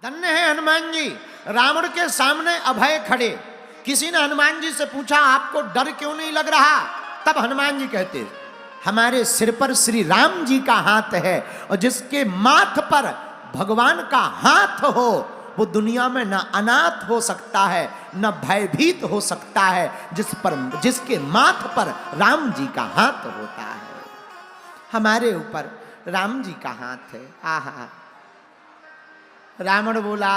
धन्य है हनुमान जी, रावण के सामने अभय खड़े। किसी ने हनुमान जी से पूछा आपको डर क्यों नहीं लग रहा? तब हनुमान जी कहते हमारे सिर पर श्री राम जी का हाथ है, और जिसके माथ पर भगवान का हाथ हो वो दुनिया में न अनाथ हो सकता है न भयभीत हो सकता है, जिसके माथ पर राम जी का हाथ होता है। हमारे ऊपर राम जी का हाथ है। आहा। रावण बोला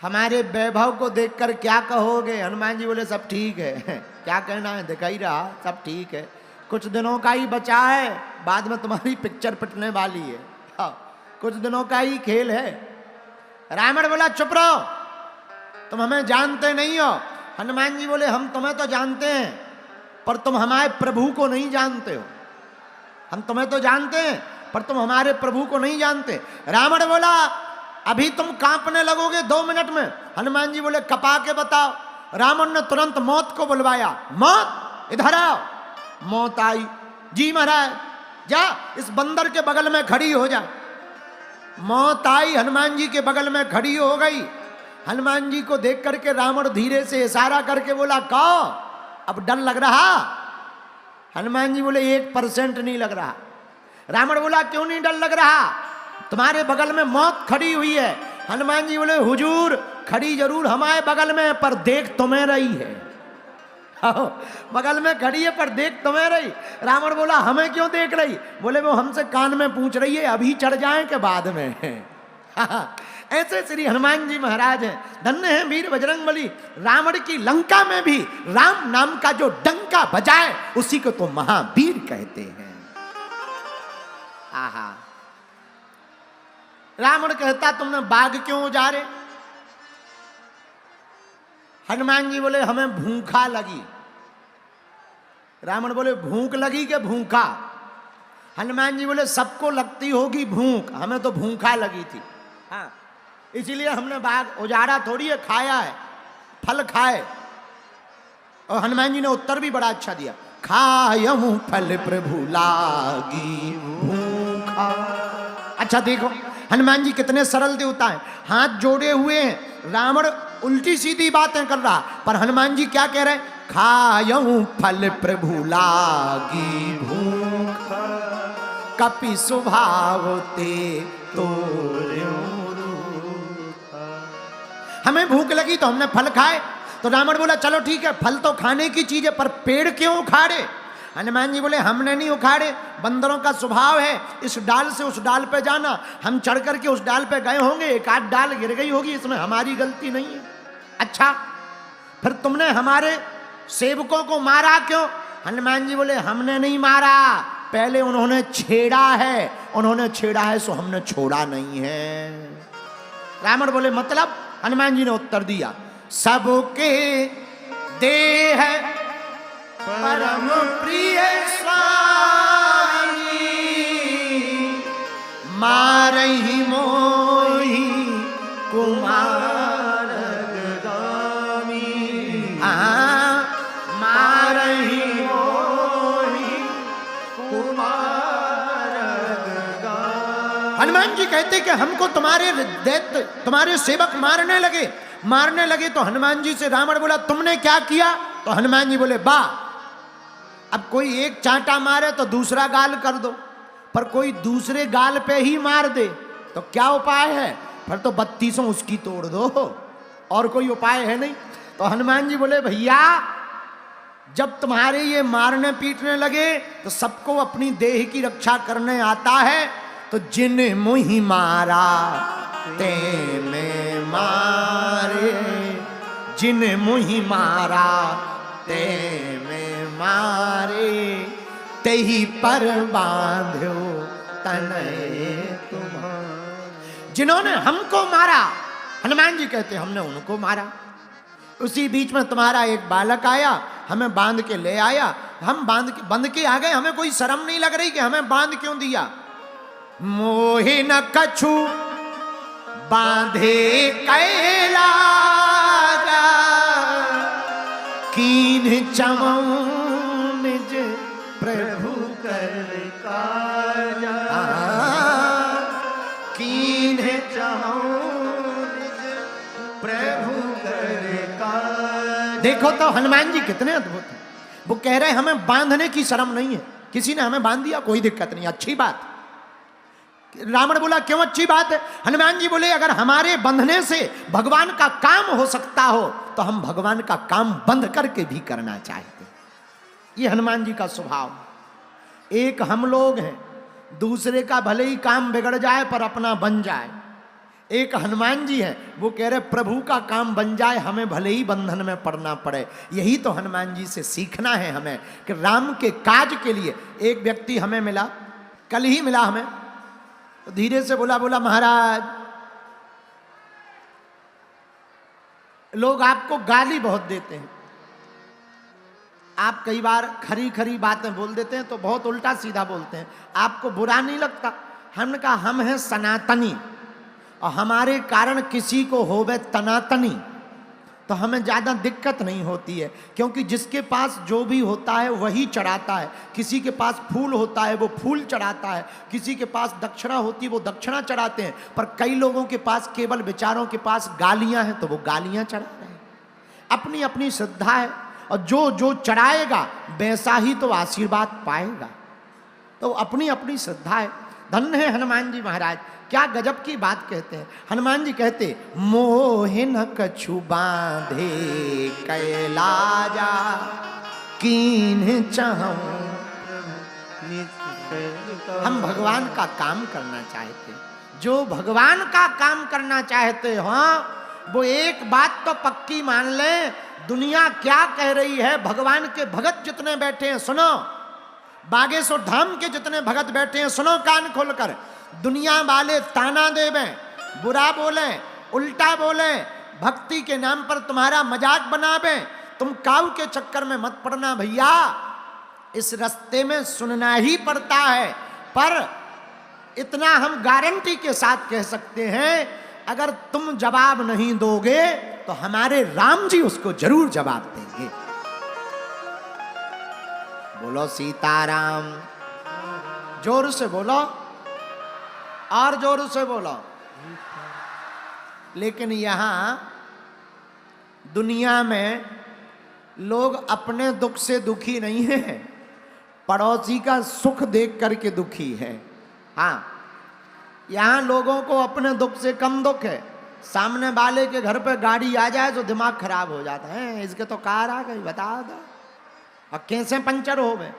हमारे वैभव को देखकर क्या कहोगे? हनुमान जी बोले सब ठीक है। क्या कहना है, दिखा ही रहा, सब ठीक है, कुछ दिनों का ही बचा है, बाद में तुम्हारी पिक्चर पिटने वाली है। हाँ, कुछ दिनों का ही खेल है। रावण बोला चुप रहो, तुम हमें जानते नहीं हो। हनुमान जी बोले हम तुम्हें तो जानते हैं, पर तुम हमारे प्रभु को नहीं जानते हो। हम तुम्हें तो जानते हैं पर तुम हमारे प्रभु को नहीं जानते। रावण बोला अभी तुम कांपने लगोगे 2 मिनट में। हनुमान जी बोले कपा के बताओ। रावण ने तुरंत मौत को बुलवाया, मौत इधर आओ। मौत आई, जी महाराज जा इस बंदर के बगल में खड़ी हो जा। मौत आई, हनुमान जी के बगल में खड़ी हो गई। हनुमान जी को देख करके रावण धीरे से इशारा करके बोला कहो अब डर लग रहा? हनुमान जी बोले 1% नहीं लग रहा। रावण बोला क्यों नहीं डर लग रहा? तुम्हारे बगल में मौत खड़ी हुई है। हनुमान जी बोले हुजूर खड़ी जरूर हमारे बगल में, पर देख तुम्हें रही है। बगल में खड़ी है पर देख तुम्हें रही। रावण बोला हमें क्यों देख रही? बोले वो हमसे कान में पूछ रही है अभी चढ़ जाए के बाद में। ऐसे श्री हनुमान जी महाराज हैं। धन्य है वीर बजरंगबली। रावण की लंका में भी राम नाम का जो डंका बजाए उसी को तो महावीर कहते हैं। आहा। रावण कहता तुमने बाघ क्यों उजारे? हनुमान जी बोले हमें भूखा लगी। रावण बोले भूख लगी के भूखा? हनुमान जी बोले सबको लगती होगी भूख, हमें तो भूखा लगी थी। हाँ, इसीलिए हमने बाघ उजाड़ा थोड़ी है, खाया है, फल खाए। और हनुमान जी ने उत्तर भी बड़ा अच्छा दिया, खायहूं फल प्रभु लागी भूखा। अच्छा देखो हनुमान जी कितने सरल देवता हैं, हाथ जोड़े हुए हैं। रावण उल्टी सीधी बातें कर रहा, पर हनुमान जी क्या कह रहे हैं? खायहूं फल प्रभु लागी भूखा, कपि स्वभाव ते तोर्यो। हमें भूख लगी तो हमने फल खाए। तो रावण बोला चलो ठीक है फल तो खाने की चीज है, पर पेड़ क्यों उखाड़े? हनुमान जी बोले हमने नहीं उखाड़े, बंदरों का स्वभाव है इस डाल से उस डाल पे जाना। हम चढ़ करके उस डाल पे गए होंगे, एक आध डाल गिर गई होगी, इसमें हमारी गलती नहीं है। अच्छा फिर तुमने हमारे सेवकों को मारा क्यों? हनुमान जी बोले हमने नहीं मारा, पहले उन्होंने छेड़ा है, उन्होंने छेड़ा है सो हमने छोड़ा नहीं है। रावण बोले मतलब? हनुमान जी ने उत्तर दिया सबके देह परम प्रिय स्वामी, मारहि मोहि कुमार गामी। मारहि मोहि कुमार गामी। हनुमान जी कहते कि हमको तुम्हारे दैत्य तुम्हारे सेवक मारने लगे। तो हनुमान जी से रावण बोला तुमने क्या किया? तो हनुमान जी बोले बा अब कोई एक चांटा मारे तो दूसरा गाल कर दो, पर कोई दूसरे गाल पे ही मार दे तो क्या उपाय है? फिर तो 32 उसकी तोड़ दो, और कोई उपाय है नहीं। तो हनुमान जी बोले भैया जब तुम्हारे ये मारने पीटने लगे तो सबको अपनी देह की रक्षा करने आता है, तो जिन मुहि मारा ते में मारे, जिन मुहि मारा ते में मारे, तेही पर बांध्यो तनय तुम्हारे। जिन्होंने हमको मारा, हनुमान जी कहते हमने उनको मारा। उसी बीच में तुम्हारा एक बालक आया, हमें बांध के ले आया, हम बंध के आ गए। हमें कोई शर्म नहीं लग रही कि हमें बांध क्यों दिया। मोहि न कछु बांधे कैला कीन चमऊ निज प्रभु कर काजा, कीन चमऊ प्रभु करे काज। देखो तो हनुमान जी कितने अद्भुत हैं। वो कह रहे हमें बांधने की शर्म नहीं है, किसी ने हमें बांध दिया कोई दिक्कत नहीं, अच्छी बात। रावण बोला क्यों अच्छी बात है? हनुमान जी बोले अगर हमारे बंधने से भगवान का काम हो सकता हो तो हम भगवान का काम बंद करके भी करना चाहते। ये हनुमान जी का स्वभाव। एक हम लोग हैं, दूसरे का भले ही काम बिगड़ जाए पर अपना बन जाए। एक हनुमान जी हैं, वो कह रहे प्रभु का काम बन जाए, हमें भले ही बंधन में पड़ना पड़े। यही तो हनुमान जी से सीखना है हमें कि राम के काज के लिए। एक व्यक्ति हमें मिला, कल ही मिला हमें, तो धीरे से बोला महाराज लोग आपको गाली बहुत देते हैं, आप कई बार खरी खरी बातें बोल देते हैं तो बहुत उल्टा सीधा बोलते हैं, आपको बुरा नहीं लगता? हमने कहा हम हैं सनातनी और हमारे कारण किसी को होवे तनातनी तो हमें ज़्यादा दिक्कत नहीं होती है, क्योंकि जिसके पास जो भी होता है वही चढ़ाता है। किसी के पास फूल होता है वो फूल चढ़ाता है, किसी के पास दक्षिणा होती है वो दक्षिणा चढ़ाते हैं, पर कई लोगों के पास केवल विचारों के पास गालियां हैं तो वो गालियां चढ़ा रहे हैं। अपनी अपनी श्रद्धा है और जो जो चढ़ाएगा वैसा ही तो आशीर्वाद पाएगा। तो अपनी अपनी श्रद्धा है। धन्य है हनुमान जी महाराज, क्या गजब की बात कहते हैं। हनुमान जी कहते मोहे न कछु बांधे कैलाजा कीन्ह चाहूं। हम भगवान का काम करना चाहते, जो भगवान का काम करना चाहते हो वो एक बात तो पक्की मान ले, दुनिया क्या कह रही है, भगवान के भगत जितने बैठे हैं सुनो, बागेश्वर धाम के जितने भगत बैठे हैं सुनो कान खोलकर, दुनिया वाले ताना देवे, बुरा बोले, उल्टा बोले, भक्ति के नाम पर तुम्हारा मजाक बनावे, तुम काऊ के चक्कर में मत पड़ना भैया। इस रास्ते में सुनना ही पड़ता है, पर इतना हम गारंटी के साथ कह सकते हैं अगर तुम जवाब नहीं दोगे तो हमारे राम जी उसको जरूर जवाब देंगे। बोलो सीताराम, जोर से बोलो और जोर से बोलो। लेकिन यहां दुनिया में लोग अपने दुख से दुखी नहीं है, पड़ोसी का सुख देख करके दुखी है। हाँ, यहां लोगों को अपने दुख से कम दुख है, सामने वाले के घर पे गाड़ी आ जाए तो दिमाग खराब हो जाता है, इसके तो कार आ गई बता दो, और कैसे पंचर हो गए,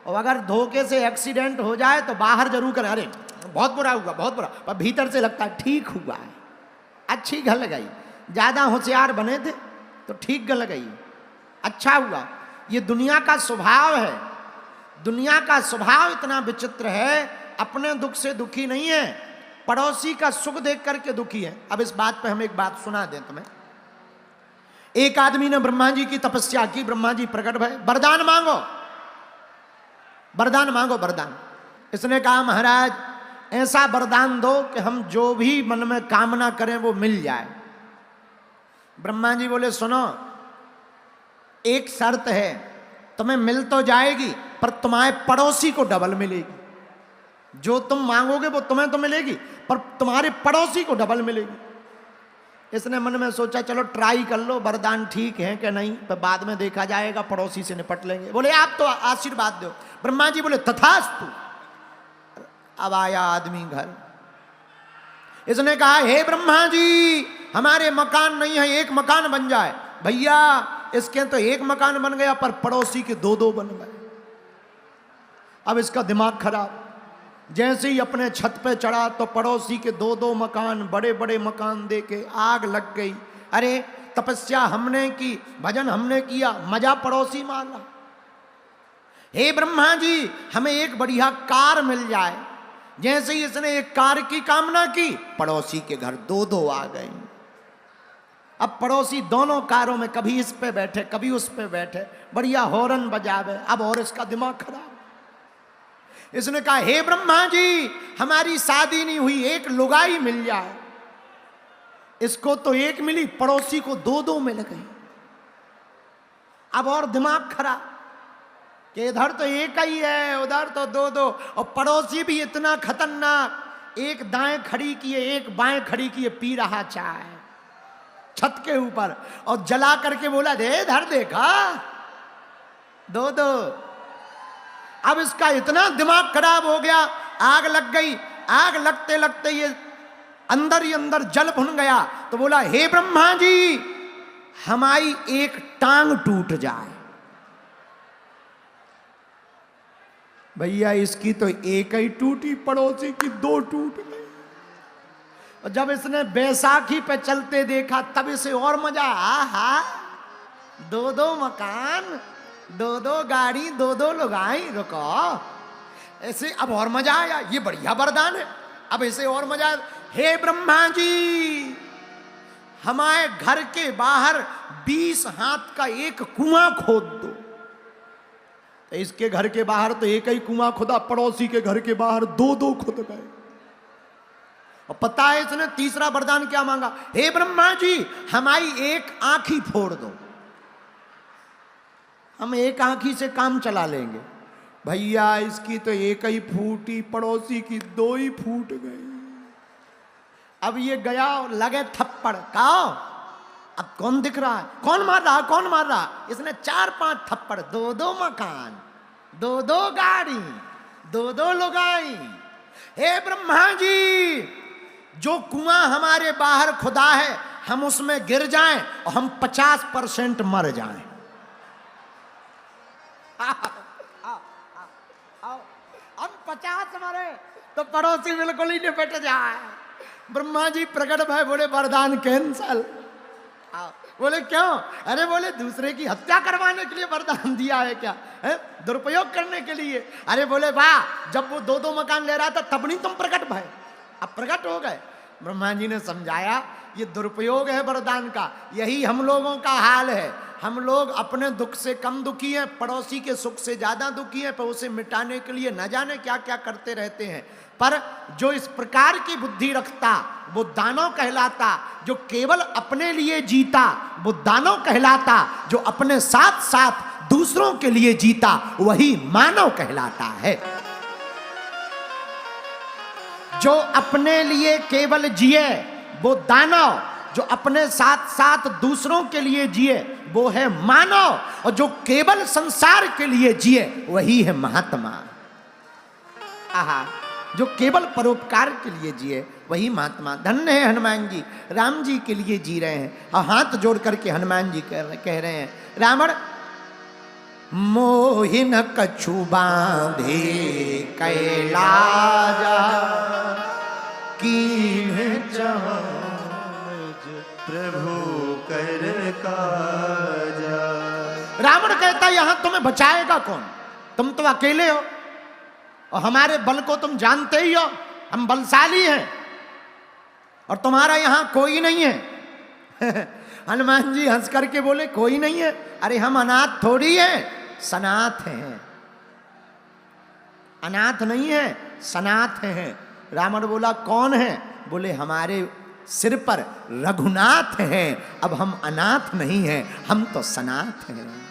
और अगर धोखे से एक्सीडेंट हो जाए तो बाहर जरूर करें अरे बहुत बुरा हुआ बहुत बुरा, पर भीतर से लगता है ठीक हुआ है, अच्छी गल गई। ज़्यादा होशियार बने थे तो ठीक गल गई, अच्छा हुआ। ये दुनिया का स्वभाव है, दुनिया का स्वभाव इतना विचित्र है, अपने दुख से दुखी नहीं है, पड़ोसी का सुख देख करके दुखी है। अब इस बात पे हम एक बात सुना दें तुम्हें। एक आदमी ने ब्रह्मा जी की तपस्या की, ब्रह्मा जी प्रकट भय, वरदान मांगो वरदान मांगो वरदान। इसने कहा महाराज ऐसा वरदान दो कि हम जो भी मन में कामना करें वो मिल जाए। ब्रह्मा जी बोले सुनो, एक शर्त है, तुम्हें मिल तो जाएगी पर तुम्हारे पड़ोसी को डबल मिलेगी। जो तुम मांगोगे वो तुम्हें तो मिलेगी पर तुम्हारे पड़ोसी को डबल मिलेगी। इसने मन में सोचा चलो ट्राई कर लो, वरदान ठीक है कि नहीं, पर बाद में देखा जाएगा, पड़ोसी से निपट लेंगे। बोले आप तो आशीर्वाद दो। ब्रह्मा जी बोले तथास्तु। अब आया आदमी घर, इसने कहा हे ब्रह्मा जी हमारे मकान नहीं है, एक मकान बन जाए। भैया इसके तो एक मकान बन गया पर पड़ोसी के दो दो बन गए। अब इसका दिमाग खराब, जैसे ही अपने छत पे चढ़ा तो पड़ोसी के दो दो मकान, बड़े बड़े मकान देके आग लग गई। अरे तपस्या हमने की, भजन हमने किया, मजा पड़ोसी मारा। हे ब्रह्मा जी हमें एक बढ़िया कार मिल जाए। जैसे ही इसने एक कार की कामना की, पड़ोसी के घर दो दो आ गई। अब पड़ोसी दोनों कारों में कभी इस पे बैठे कभी उस पे बैठे, बढ़िया हॉर्न बजावे। अब और इसका दिमाग खराब। इसने कहा हे ब्रह्मा जी हमारी शादी नहीं हुई, एक लुगाई मिल जाए। इसको तो एक मिली, पड़ोसी को दो दो मिल गई। अब और दिमाग खराब कि इधर तो एक ही है, उधर तो दो दो, और पड़ोसी भी इतना खतरनाक, एक दाएं खड़ी किए एक बाएं खड़ी किए, पी रहा चाय। छत के ऊपर, और जला करके बोला दे धर, देखा दो दो। अब इसका इतना दिमाग खराब हो गया, आग लग गई। आग लगते लगते ये अंदर ही अंदर जल भुन गया। तो बोला हे ब्रह्मा जी, हमारी एक टांग टूट जाए। भैया इसकी तो एक ही टूटी, पड़ोसी की दो टूट गई। और जब इसने बैसाखी पे चलते देखा तब इसे और मजा, आहा, दो दो मकान, दो दो गाड़ी, दो दो लुगाई। रुको, ऐसे अब और मजा आया, ये बढ़िया वरदान है। अब इसे और मजा आया। हे ब्रह्मा जी, हमारे घर के बाहर 20 हाथ का एक कुआं खोद दो। तो इसके घर के बाहर तो एक ही कुआं खुदा, पड़ोसी के घर के बाहर दो दो खुद गए। और पता है इसने तीसरा वरदान क्या मांगा? हे ब्रह्मा जी, हमारी एक आंख ही फोड़ दो, हम एक आंखी से काम चला लेंगे। भैया इसकी तो एक ही फूटी, पड़ोसी की दो ही फूट गई। अब ये गया, लगे थप्पड़, कहो अब कौन दिख रहा है, कौन मार रहा, कौन मार रहा? इसने 4-5 थप्पड़, दो दो मकान, दो दो गाड़ी, दो दो लुगाई। हे ब्रह्मा जी, जो कुआं हमारे बाहर खुदा है, हम उसमें गिर जाएं और हम 50% मर जाएं। हम 50 मरे तो पड़ोसी बिल्कुल ही निपट जाए। ब्रह्मा जी प्रकट भय, बोले वरदान कैंसल। बोले क्यों? अरे बोले दूसरे की हत्या करवाने के लिए वरदान दिया है क्या, है दुरुपयोग करने के लिए? अरे बोले वाह, जब वो दो दो मकान ले रहा था तब नहीं तुम प्रकट भय, अब प्रकट हो गए। ब्रह्मा जी ने समझाया ये दुरुपयोग है वरदान का। यही हम लोगों का हाल है, हम लोग अपने दुख से कम दुखी हैं, पड़ोसी के सुख से ज्यादा दुखी हैं, पर उसे मिटाने के लिए न जाने क्या क्या करते रहते हैं। पर जो इस प्रकार की बुद्धि रखता वो दानव कहलाता, जो केवल अपने लिए जीता वो दानव कहलाता, जो अपने साथ साथ दूसरों के लिए जीता वही मानव कहलाता है। जो अपने लिए केवल जिए वो दानव, जो अपने साथ साथ दूसरों के लिए जिए वो है मानव, और जो केवल संसार के लिए जिए वही है महात्मा। आहा, जो केवल परोपकार के लिए जिए वही महात्मा। धन्य है हनुमान जी, राम जी के लिए जी रहे हैं। और हाथ जोड़ करके हनुमान जी कह रहे हैं, रावण मोहिन कछु बांधे कैलाजा, कीन्ह प्रभु कर काजा। रावण कहता यहां तुम्हें बचाएगा कौन? तुम तो अकेले हो और हमारे बल को तुम जानते ही हो, हम बलशाली हैं और तुम्हारा यहां कोई नहीं है। हनुमान जी हंस करके बोले कोई नहीं है? अरे हम अनाथ थोड़ी हैं, सनाथ हैं। अनाथ नहीं है, सनाथ हैं। रावण बोला कौन है? बोले हमारे सिर पर रघुनाथ हैं। अब हम अनाथ नहीं हैं, हम तो सनाथ हैं।